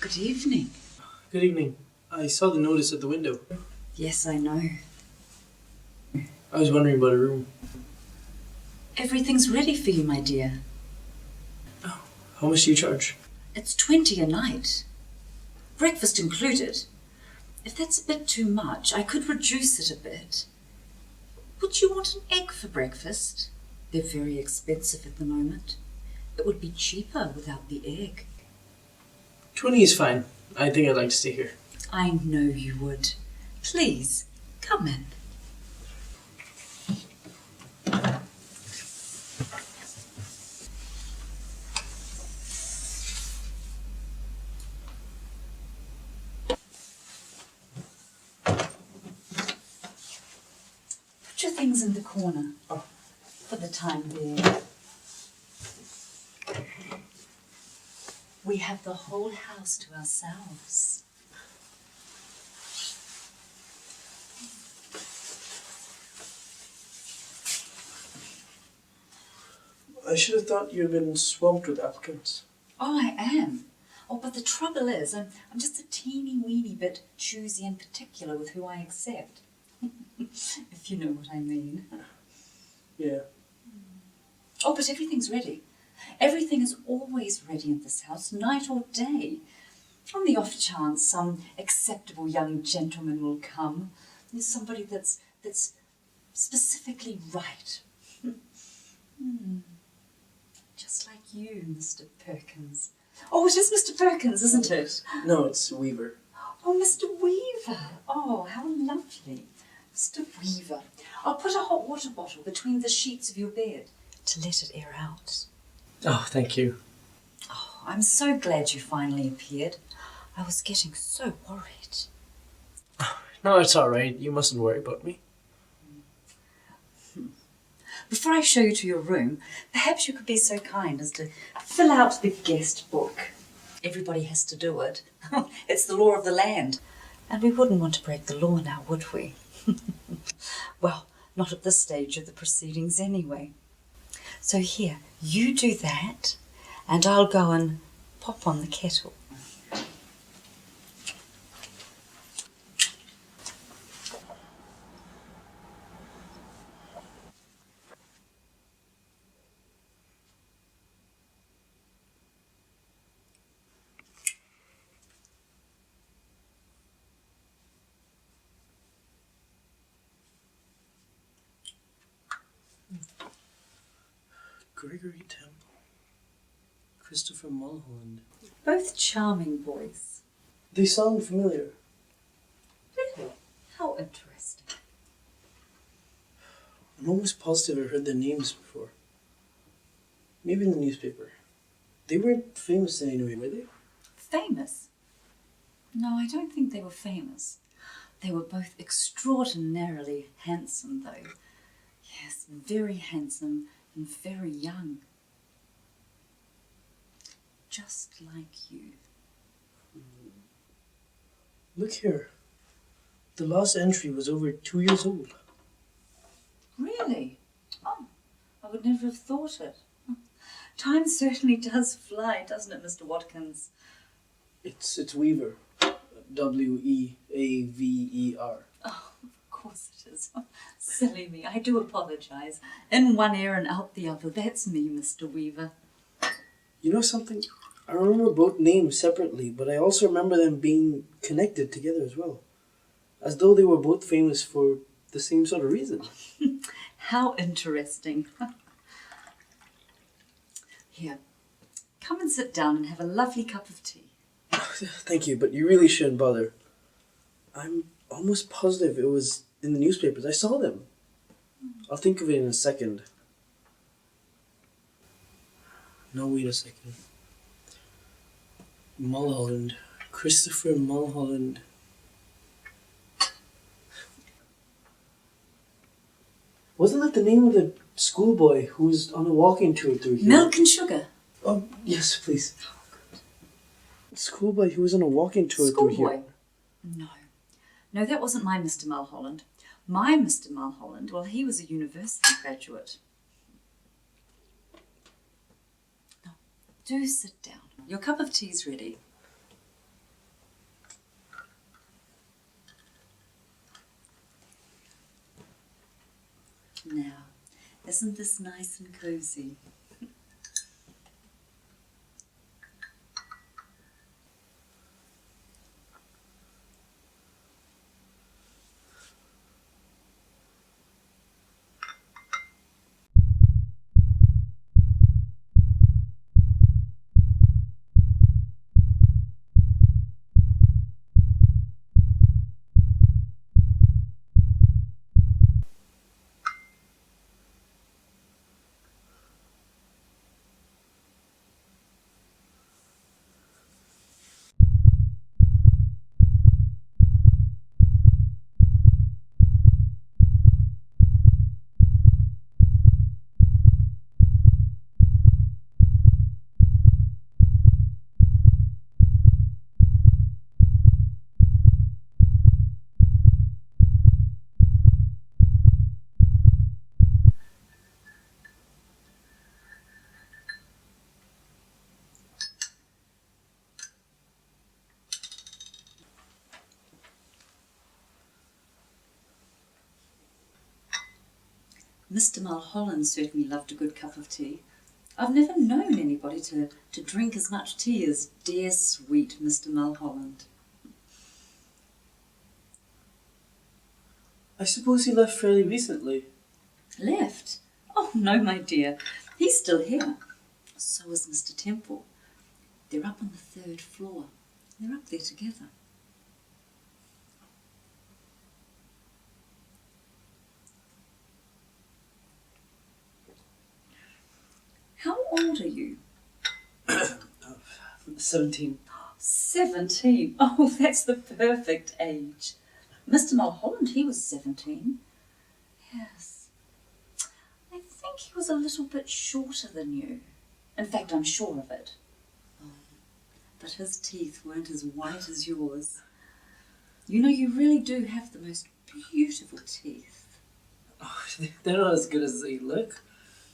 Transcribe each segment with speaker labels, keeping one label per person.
Speaker 1: Good evening.
Speaker 2: Good evening. I saw the notice at the window.
Speaker 1: Yes, I know.
Speaker 2: I was wondering about a room.
Speaker 1: Everything's ready for you, my dear.
Speaker 2: Oh, how much do you charge?
Speaker 1: It's 20 a night. Breakfast included. If that's a bit too much, I could reduce it a bit. Would you want an egg for breakfast? They're very expensive at the moment. It would be cheaper without the egg.
Speaker 2: 20 is fine. I think I'd like to stay here.
Speaker 1: I know you would. Please, come in. Put your things in the corner for the time being. We have the whole house to ourselves.
Speaker 2: I should have thought you'd been swamped with applicants.
Speaker 1: Oh, I am. Oh, but the trouble is, I'm just a teeny weeny bit choosy and particular with who I accept. If you know what I mean.
Speaker 2: Yeah.
Speaker 1: Oh, but everything's ready. Everything is always ready in this house, night or day. On the off chance some acceptable young gentleman will come. There's somebody that's specifically right. Just like you, Mr. Perkins. Oh, it is Mr. Perkins, isn't it?
Speaker 2: No, it's Weaver.
Speaker 1: Oh, Mr. Weaver. Oh, how lovely. Mr. Weaver. I'll put a hot water bottle between the sheets of your bed to let it air out.
Speaker 2: Oh, thank you.
Speaker 1: Oh, I'm so glad you finally appeared. I was getting so worried.
Speaker 2: No, it's all right. You mustn't worry about me.
Speaker 1: Before I show you to your room, perhaps you could be so kind as to fill out the guest book. Everybody has to do it. It's the law of the land. And we wouldn't want to break the law now, would we? Well, not at this stage of the proceedings anyway. So here, you do that, and I'll go and pop on the kettle.
Speaker 2: Gregory Temple. Christopher Mulholland.
Speaker 1: Both charming boys.
Speaker 2: They sound familiar.
Speaker 1: Really? How interesting.
Speaker 2: I'm almost positive I've heard their names before. Maybe in the newspaper. They weren't famous in any way, were they?
Speaker 1: Famous? No, I don't think they were famous. They were both extraordinarily handsome, though. Yes, very handsome and very young. Just like you.
Speaker 2: Look here. The last entry was over 2 years old.
Speaker 1: Really? Oh, I would never have thought it. Time certainly does fly, doesn't it, Mr. Watkins?
Speaker 2: It's Weaver. W-E-A-V-E-R.
Speaker 1: Oh, of course it is. Silly me. I do apologise. In one ear and out the other. That's me, Mr. Weaver.
Speaker 2: You know something? I remember both names separately, but I also remember them being connected together as well. As though they were both famous for the same sort of reason.
Speaker 1: How interesting. Here, come and sit down and have a lovely cup of tea.
Speaker 2: Thank you, but you really shouldn't bother. I'm almost positive it was in the newspapers. I saw them. I'll think of it in a second. No, wait a second. Mulholland. Christopher Mulholland. Wasn't that the name of the schoolboy who was on a walking tour through here?
Speaker 1: Milk and sugar.
Speaker 2: Oh, yes, please. Schoolboy who was on a walking tour through here.
Speaker 1: Schoolboy? No. No, that wasn't my Mr. Mulholland. My Mr. Mulholland, well, he was a university graduate. Now, do sit down. Your cup of tea's ready. Isn't this nice and cozy? Mr. Mulholland certainly loved a good cup of tea. I've never known anybody to drink as much tea as dear sweet Mr. Mulholland.
Speaker 2: I suppose he left fairly recently.
Speaker 1: Left? Oh no, my dear. He's still here. So is Mr. Temple. They're up on the 3rd floor. They're up there together. How old are you?
Speaker 2: 17.
Speaker 1: 17. Oh, that's the perfect age. Mr. Mulholland, he was 17. Yes. I think he was a little bit shorter than you. In fact, I'm sure of it. But his teeth weren't as white as yours. You know, you really do have the most beautiful teeth.
Speaker 2: Oh, they're not as good as they look.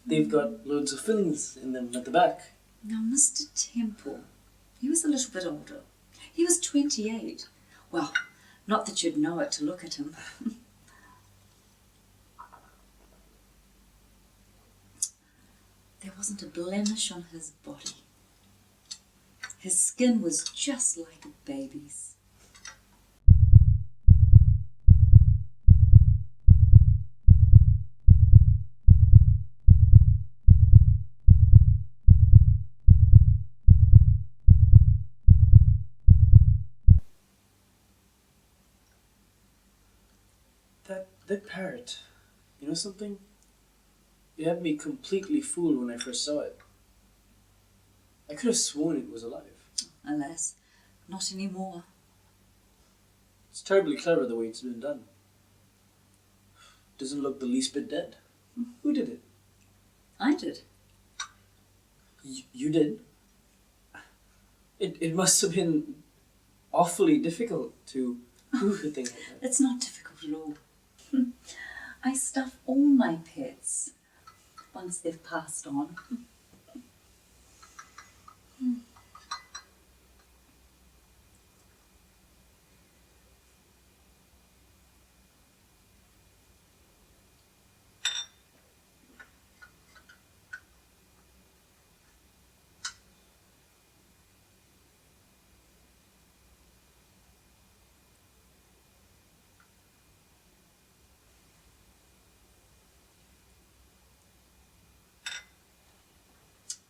Speaker 2: They've got loads of fillings in them at the back.
Speaker 1: Now, Mr. Temple, he was a little bit older. He was 28. Well, not that you'd know it to look at him. There wasn't a blemish on his body. His skin was just like a baby's.
Speaker 2: That parrot, you know something? It had me completely fooled when I first saw it. I could have sworn it was alive.
Speaker 1: Alas, not anymore.
Speaker 2: It's terribly clever the way it's been done. Doesn't look the least bit dead. Who did it?
Speaker 1: I did.
Speaker 2: You did? It must have been awfully difficult to do a thing like that.
Speaker 1: It's not difficult at all. I stuff all my pets once they've passed on.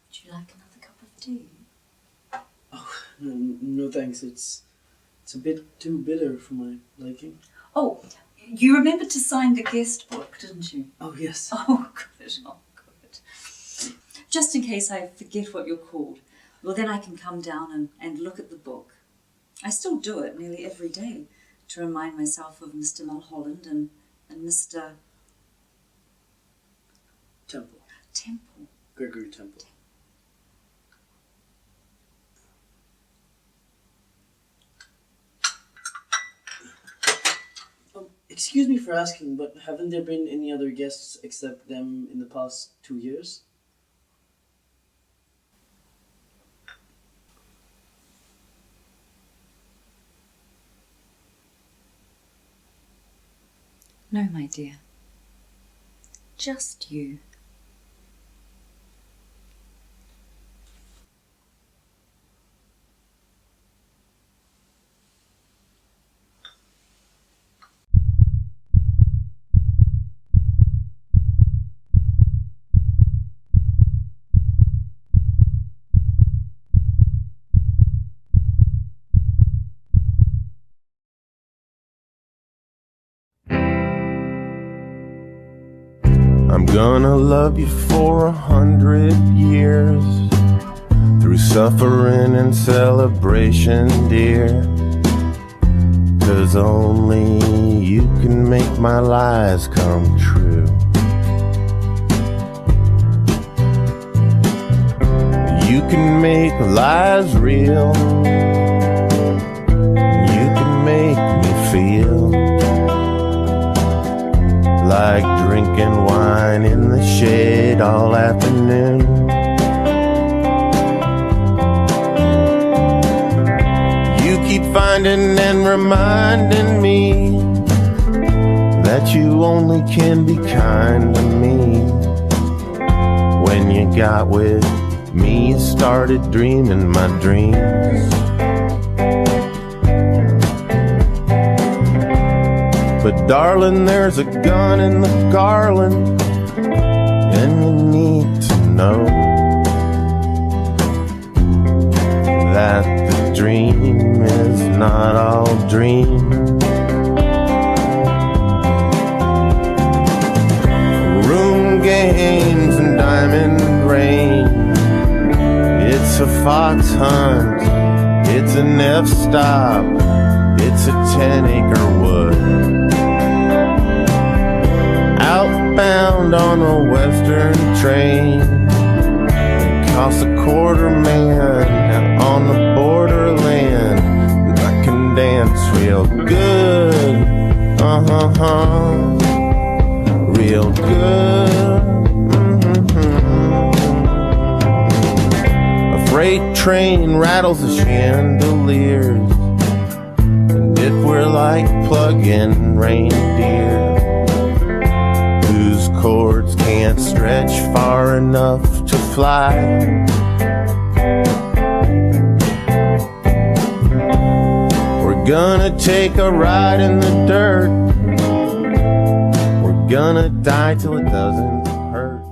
Speaker 1: Would you like another cup of tea?
Speaker 2: Oh, no thanks. It's a bit too bitter for my liking.
Speaker 1: Oh, you remembered to sign the guest book, didn't you?
Speaker 2: Oh, yes.
Speaker 1: Oh, good. Oh, good. Just in case I forget what you're called. Well, then I can come down and look at the book. I still do it nearly every day to remind myself of Mr. Mulholland and Mr.
Speaker 2: Temple.
Speaker 1: Temple.
Speaker 2: Gregory Temple. Excuse me for asking, but haven't there been any other guests except them in the past 2 years?
Speaker 1: No, my dear. Just you.
Speaker 3: Gonna love you for 100 years, through suffering and celebration, dear. 'Cause only you can make my lies come true. You can make lies real. You can make me feel like drinking wine in the shade all afternoon. You keep finding and reminding me that you only can be kind to me. When you got with me, you started dreaming my dreams. But darling, there's a gun in the garland, and you need to know that the dream is not all dream. Room games and diamond rain, it's a fox hunt, it's an F-stop, it's a 10-acre wood. Outbound on a western train, it costs $0.25 man on the borderland. I can dance real good, real good. A freight train rattles the chandeliers, and if we're like plug-in reindeer whose cords can't stretch far enough to fly, we're gonna take a ride in the dirt. We're gonna die till it doesn't hurt.